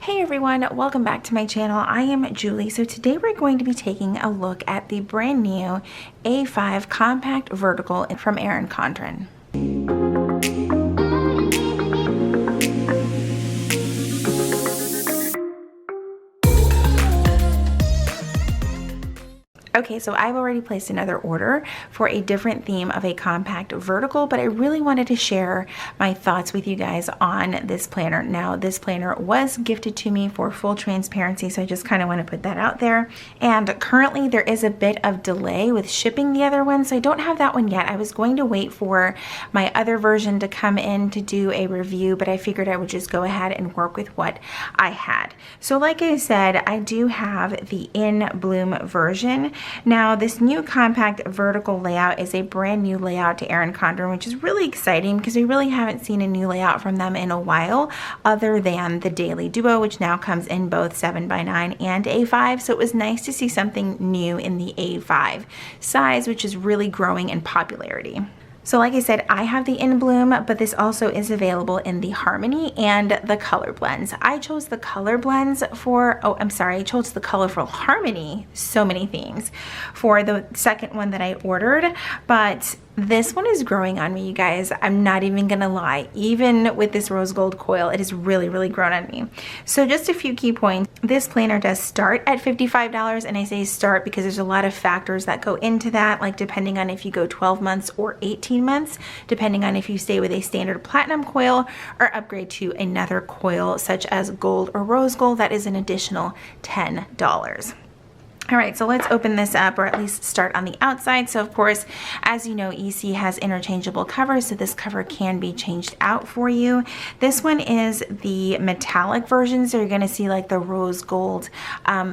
Hey everyone, welcome back to my channel. I am Julie. So today we're going to be taking a look at the brand new A5 Compact Vertical from Erin Condren. Okay, so I've already placed another order for a different theme of a compact vertical, but I really wanted to share my thoughts with you guys on this planner. Now, this planner was gifted to me for full transparency, so I just kind of want to put that out there. And currently there is a bit of delay with shipping the other one, so I don't have that one yet. I was going to wait for my other version to come in to do a review, but I figured I would just go ahead and work with what I had. So like I said, I do have the In Bloom version. Now, this new compact vertical layout is a brand new layout to Erin Condren, which is really exciting because we really haven't seen a new layout from them in a while other than the Daily Duo, which now comes in both 7x9 and A5. So it was nice to see something new in the A5 size, which is really growing in popularity. So like I said, I have the In Bloom, but this also is available in the Harmony and the Color Blends. I chose the Color Blends I chose the Colorful Harmony, so many things, for the second one that I ordered, but this one is growing on me, you guys. I'm not even gonna lie. Even with this rose gold coil, it has really grown on me. So just a few key points. This planner does start at $55, and I say start because there's a lot of factors that go into that, like depending on if you go 12 months or 18 months, depending on if you stay with a standard platinum coil or upgrade to another coil such as gold or rose gold, that is an additional $10. All right, so let's open this up, or at least start on the outside. So of course, as you know, EC has interchangeable covers, so this cover can be changed out for you. This one is the metallic version, so you're gonna see like the rose gold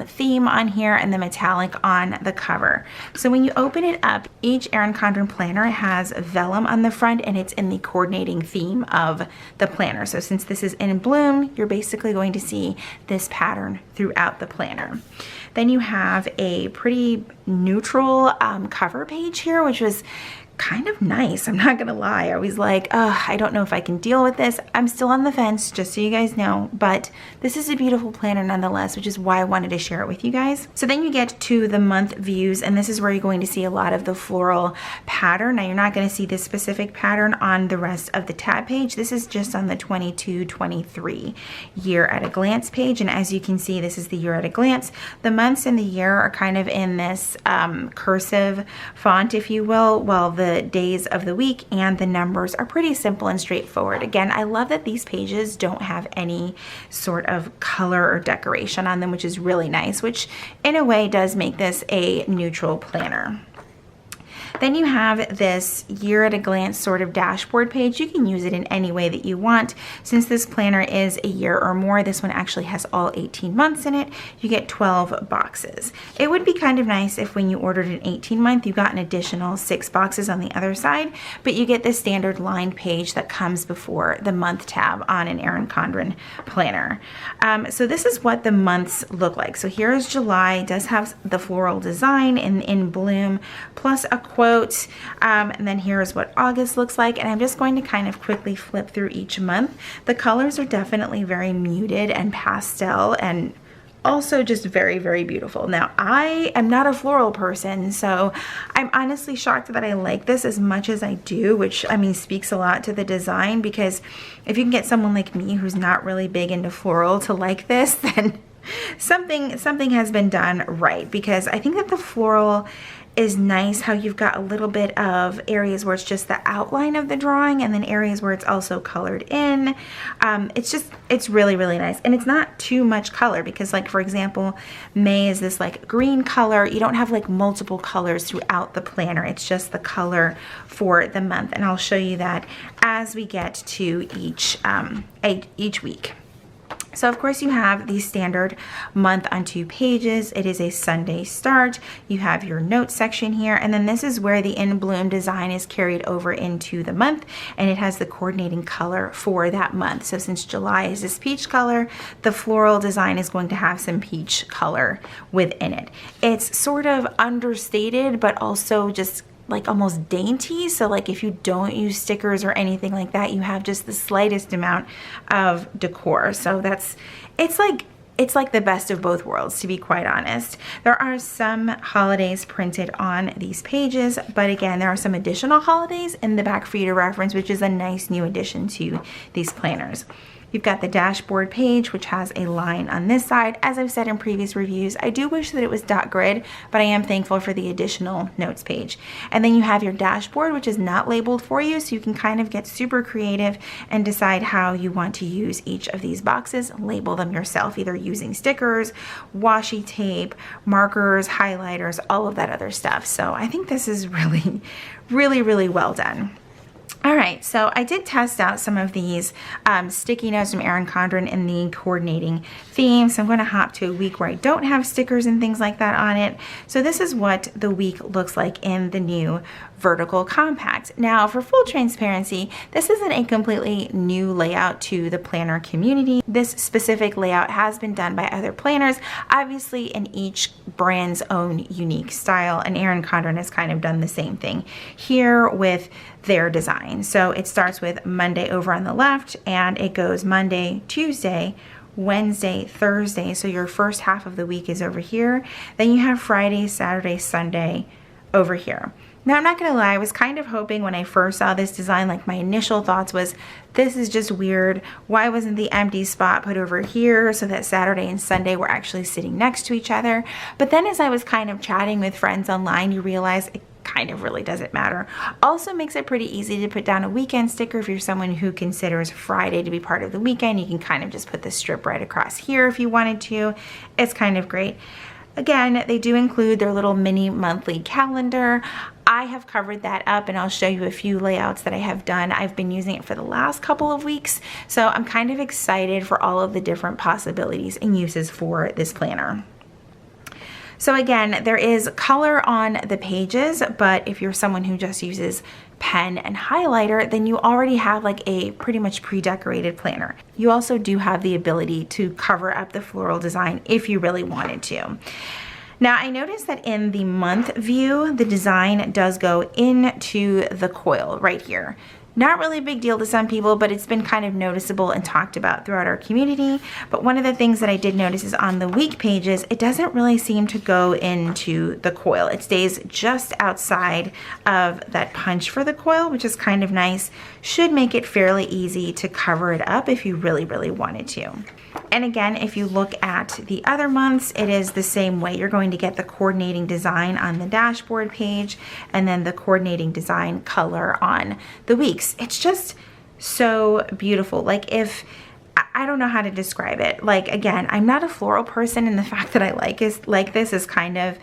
theme on here and the metallic on the cover. So when you open it up, each Erin Condren planner has vellum on the front, and it's in the coordinating theme of the planner. So since this is In Bloom, you're basically going to see this pattern throughout the planner. Then you have a pretty neutral cover page here, which was kind of nice. I'm not gonna lie. I was like, I don't know if I can deal with this. I'm still on the fence, just so you guys know, but this is a beautiful planner nonetheless, which is why I wanted to share it with you guys. So then you get to the month views, and this is where you're going to see a lot of the floral pattern. Now, you're not gonna see this specific pattern on the rest of the tab page. This is just on the 22-23 year at a glance page, and as you can see, this is the year at a glance. The months and the year are kind of in this cursive font, if you will, while the days of the week and the numbers are pretty simple and straightforward. Again, I love that these pages don't have any sort of color or decoration on them, which is really nice, which in a way does make this a neutral planner. Then you have this year at a glance sort of dashboard page. You can use it in any way that you want. Since this planner is a year or more, this one actually has all 18 months in it. You get 12 boxes. It would be kind of nice if when you ordered an 18-month, you got an additional 6 boxes on the other side, but you get the standard lined page that comes before the month tab on an Erin Condren planner. So this is what the months look like. So here is July. It does have the floral design in Bloom, plus a quote. And then here is what August looks like, and I'm just going to kind of quickly flip through each month. The colors are definitely very muted and pastel, and also just very beautiful. Now, I am not a floral person, so I'm honestly shocked that I like this as much as I do, which I mean speaks a lot to the design, because if you can get someone like me who's not really big into floral to like this, then something has been done right, because I think that the floral is nice how you've got a little bit of areas where it's just the outline of the drawing, and then areas where it's also colored in. It's really nice, and it's not too much color, because like for example, May is this like green color. You don't have like multiple colors throughout the planner. It's just the color for the month, and I'll show you that as we get to each week. So of course you have the standard month on 2 pages. It is a Sunday start. You have your notes section here, and then this is where the In Bloom design is carried over into the month, and it has the coordinating color for that month. So since July is this peach color, the floral design is going to have some peach color within it. It's sort of understated, but also just like almost dainty. So like if you don't use stickers or anything like that, you have just the slightest amount of decor. So that's it's like the best of both worlds, to be quite honest. There are some holidays printed on these pages, but again, there are some additional holidays in the back for you to reference, which is a nice new addition to these planners. You've got the dashboard page, which has a line on this side. As I've said in previous reviews, I do wish that it was dot grid, but I am thankful for the additional notes page. And then you have your dashboard, which is not labeled for you, so you can kind of get super creative and decide how you want to use each of these boxes, label them yourself, either using stickers, washi tape, markers, highlighters, all of that other stuff. So I think this is really, really, really well done. All right, so I did test out some of these sticky notes from Erin Condren in the coordinating theme. So I'm going to hop to a week where I don't have stickers and things like that on it. So this is what the week looks like in the new vertical compact. Now, for full transparency, this isn't a completely new layout to the planner community. This specific layout has been done by other planners, obviously in each brand's own unique style, and Erin Condren has kind of done the same thing here with their design. So it starts with Monday over on the left, and it goes Monday, Tuesday, Wednesday, Thursday. So your first half of the week is over here. Then you have Friday, Saturday, Sunday over here. Now, I'm not gonna lie, I was kind of hoping when I first saw this design, like my initial thoughts was, this is just weird. Why wasn't the empty spot put over here so that Saturday and Sunday were actually sitting next to each other? But then as I was kind of chatting with friends online, you realize it kind of really doesn't matter. Also makes it pretty easy to put down a weekend sticker if you're someone who considers Friday to be part of the weekend. You can kind of just put the strip right across here if you wanted to. It's kind of great. Again, they do include their little mini monthly calendar. I have covered that up, and I'll show you a few layouts that I have done. I've been using it for the last couple of weeks, so I'm kind of excited for all of the different possibilities and uses for this planner. So again, there is color on the pages, but if you're someone who just uses pen and highlighter, then you already have like a pretty much pre-decorated planner. You also do have the ability to cover up the floral design if you really wanted to. Now, I noticed that in the month view, the design does go into the coil right here. Not really a big deal to some people, but it's been kind of noticeable and talked about throughout our community. But one of the things that I did notice is on the week pages, it doesn't really seem to go into the coil. It stays just outside of that punch for the coil, which is kind of nice. Should make it fairly easy to cover it up if you really, really wanted to. And again, if you look at the other months, it is the same way. You're going to get the coordinating design on the dashboard page and then the coordinating design color on the weeks. It's just so beautiful. Like, if I don't know how to describe it. Like, again, I'm not a floral person, and the fact that I like this is kind of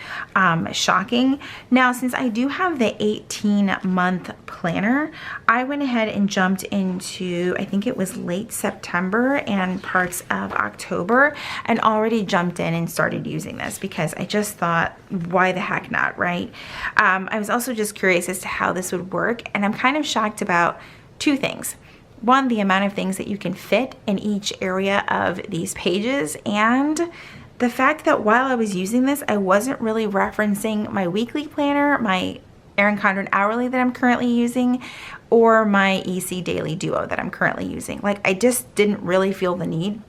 shocking. Now, since I do have the 18-month planner, I went ahead and jumped into, I think it was late September and parts of October, and already jumped in and started using this because I just thought, why the heck not, right? I was also just curious as to how this would work, and I'm kind of shocked about two things. One, the amount of things that you can fit in each area of these pages, and the fact that while I was using this, I wasn't really referencing my weekly planner, my Erin Condren hourly that I'm currently using, or my EC Daily Duo that I'm currently using. Like, I just didn't really feel the need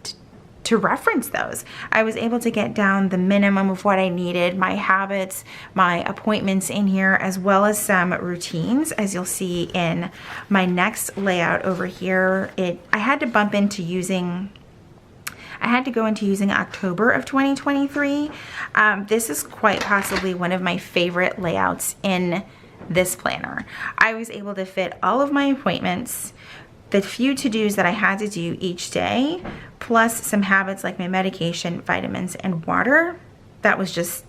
to reference those. I was able to get down the minimum of what I needed, my habits, my appointments in here, as well as some routines, as you'll see in my next layout over here. I had to go into using October of 2023. This is quite possibly one of my favorite layouts in this planner. I was able to fit all of my appointments, the few to-dos that I had to do each day, plus some habits like my medication, vitamins, and water. That was just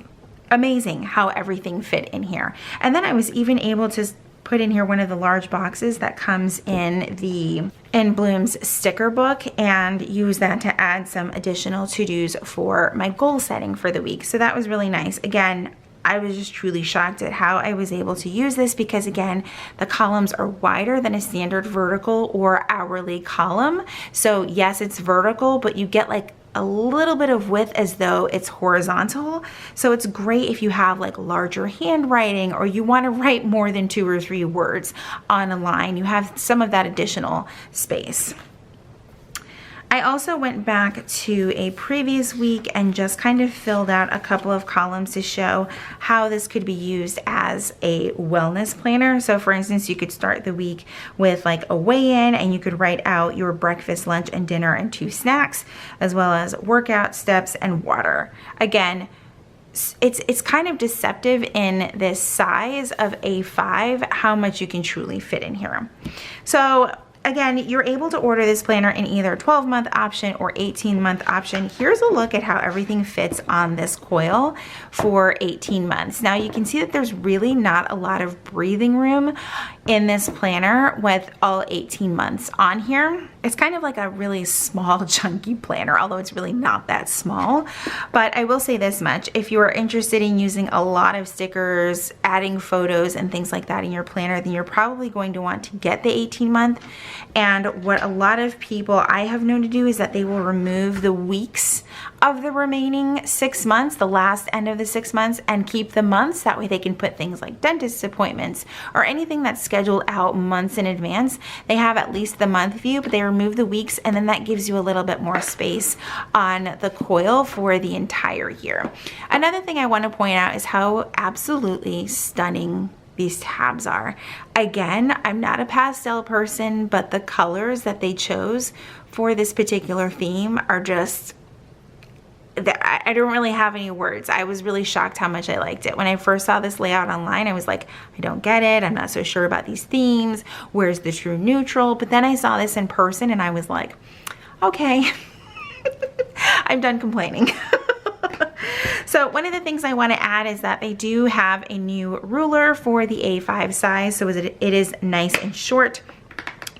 amazing how everything fit in here. And then I was even able to put in here one of the large boxes that comes in the In Bloom's sticker book and use that to add some additional to-dos for my goal setting for the week. So that was really nice. Again, I was just truly shocked at how I was able to use this because, again, the columns are wider than a standard vertical or hourly column. So yes, it's vertical, but you get like a little bit of width as though it's horizontal. So it's great if you have like larger handwriting or you want to write more than 2 or 3 words on a line. You have some of that additional space. I also went back to a previous week and just kind of filled out a couple of columns to show how this could be used as a wellness planner. So for instance, you could start the week with like a weigh-in, and you could write out your breakfast, lunch, and dinner and 2 snacks, as well as workout, steps, and water. Again, it's kind of deceptive in this size of A5 how much you can truly fit in here. So again, you're able to order this planner in either a 12-month option or 18-month option. Here's a look at how everything fits on this coil for 18 months. Now you can see that there's really not a lot of breathing room in this planner with all 18 months on here. It's kind of like a really small, chunky planner, although it's really not that small. But I will say this much: if you are interested in using a lot of stickers, adding photos and things like that in your planner, then you're probably going to want to get the 18-month. And what a lot of people I have known to do is that they will remove the weeks of the remaining 6 months, the last end of the 6 months, and keep the months. That way they can put things like dentist appointments or anything that's scheduled out months in advance. They have at least the month view, but they remove the weeks, and then that gives you a little bit more space on the coil for the entire year. Another thing I want to point out is how absolutely stunning these tabs are. Again, I'm not a pastel person, but the colors that they chose for this particular theme are just, I don't really have any words. I was really shocked how much I liked it. When I first saw this layout online, I was like, I don't get it. I'm not so sure about these themes. Where's the true neutral? But then I saw this in person and I was like, okay, I'm done complaining. So one of the things I want to add is that they do have a new ruler for the A5 size, so it is nice and short.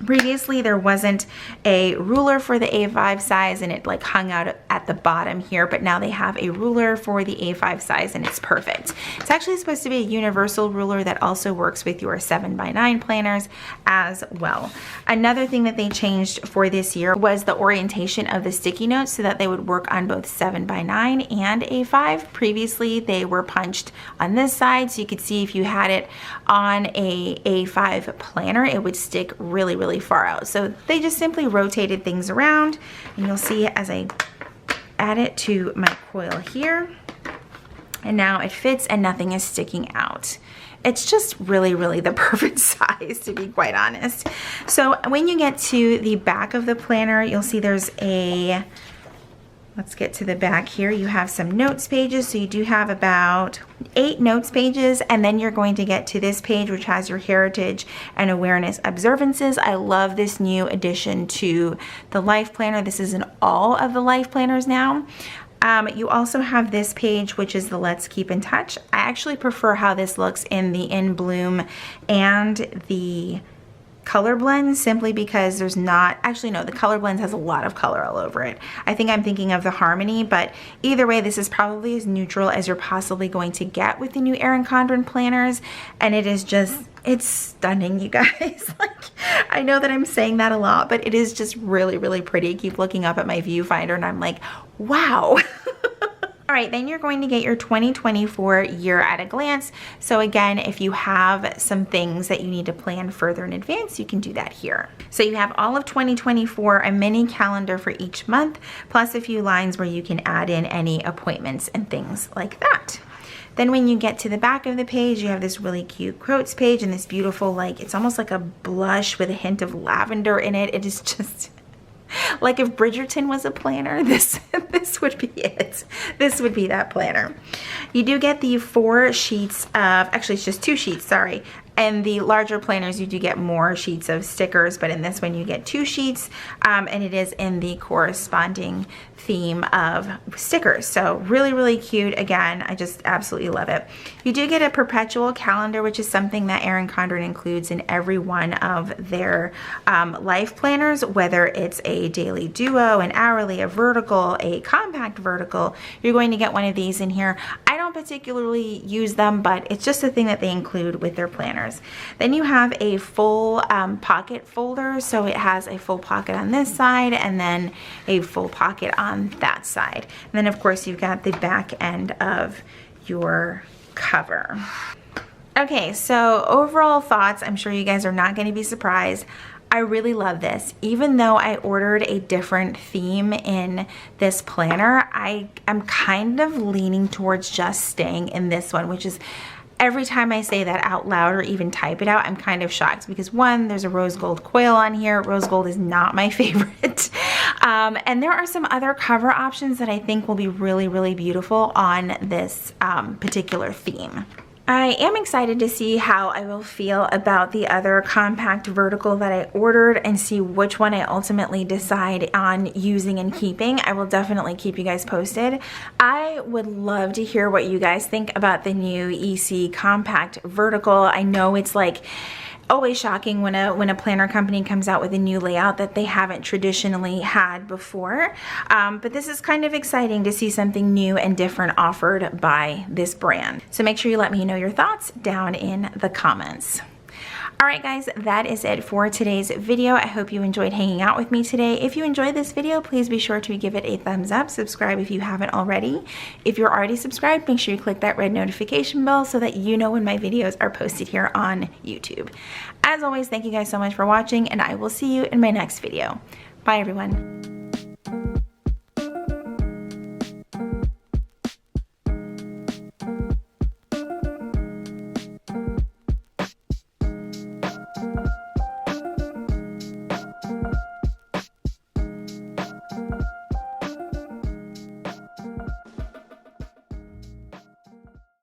Previously there wasn't a ruler for the A5 size and it like hung out at the bottom here, but now they have a ruler for the A5 size and it's perfect. It's actually supposed to be a universal ruler that also works with your 7x9 planners as well. Another thing that they changed for this year was the orientation of the sticky notes so that they would work on both 7x9 and A5. Previously they were punched on this side, so you could see if you had it on a A5 planner it would stick really far out. So they just simply rotated things around, and you'll see as I add it to my coil here, and now it fits and nothing is sticking out. It's just really the perfect size, to be quite honest. So when you get to the back of the planner, you'll see there's a, let's get to the back here. You have some notes pages. So you do have about 8 notes pages, and then you're going to get to this page which has your heritage and awareness observances. I love this new addition to the life planner. This is in all of the life planners now. You also have this page, which is the Let's Keep in Touch. I actually prefer how this looks in the In Bloom and the color blends, simply because there's not, actually no, the color blends has a lot of color all over it. I think I'm thinking of the Harmony, but either way, this is probably as neutral as you're possibly going to get with the new Erin Condren planners, and it is just, it's stunning, you guys. Like, I know that I'm saying that a lot, but it is just really pretty. I keep looking up at my viewfinder and I'm like, wow. All right, then you're going to get your 2024 year at a glance. So again, if you have some things that you need to plan further in advance, you can do that here. So you have all of 2024, a mini calendar for each month, plus a few lines where you can add in any appointments and things like that. Then when you get to the back of the page, you have this really cute quotes page and this beautiful, like, it's almost like a blush with a hint of lavender in it. It is just like if Bridgerton was a planner, this would be it. This would be that planner. You do get the 4 sheets of, actually it's just 2 sheets, sorry. And the larger planners, you do get more sheets of stickers, but in this one you get 2 sheets, and it is in the corresponding theme of stickers. So really cute. Again, I just absolutely love it. You do get a perpetual calendar, which is something that Erin Condren includes in every one of their life planners, whether it's a daily duo, an hourly, a vertical, a compact vertical. You're going to get one of these in here. I don't particularly use them, but it's just a thing that they include with their planners. Then you have a full pocket folder, so it has a full pocket on this side and then a full pocket on that side. And then of course you've got the back end of your cover. Okay, so overall thoughts, I'm sure you guys are not going to be surprised. I really love this. Even though I ordered a different theme in this planner, I'm kind of leaning towards just staying in this one, which is, every time I say that out loud or even type it out, I'm kind of shocked because one, there's a rose gold coil on here. Rose gold is not my favorite. And there are some other cover options that I think will be really, really beautiful on this particular theme. I am excited to see how I will feel about the other compact vertical that I ordered and see which one I ultimately decide on using and keeping. I will definitely keep you guys posted. I would love to hear what you guys think about the new EC compact vertical. I know it's like always shocking when a planner company comes out with a new layout that they haven't traditionally had before. But this is kind of exciting to see something new and different offered by this brand. So make sure you let me know your thoughts down in the comments. All right, guys, that is it for today's video. I hope you enjoyed hanging out with me today. If you enjoyed this video, please be sure to give it a thumbs up. Subscribe if you haven't already. If you're already subscribed, make sure you click that red notification bell so that you know when my videos are posted here on YouTube. As always, thank you guys so much for watching, and I will see you in my next video. Bye, everyone.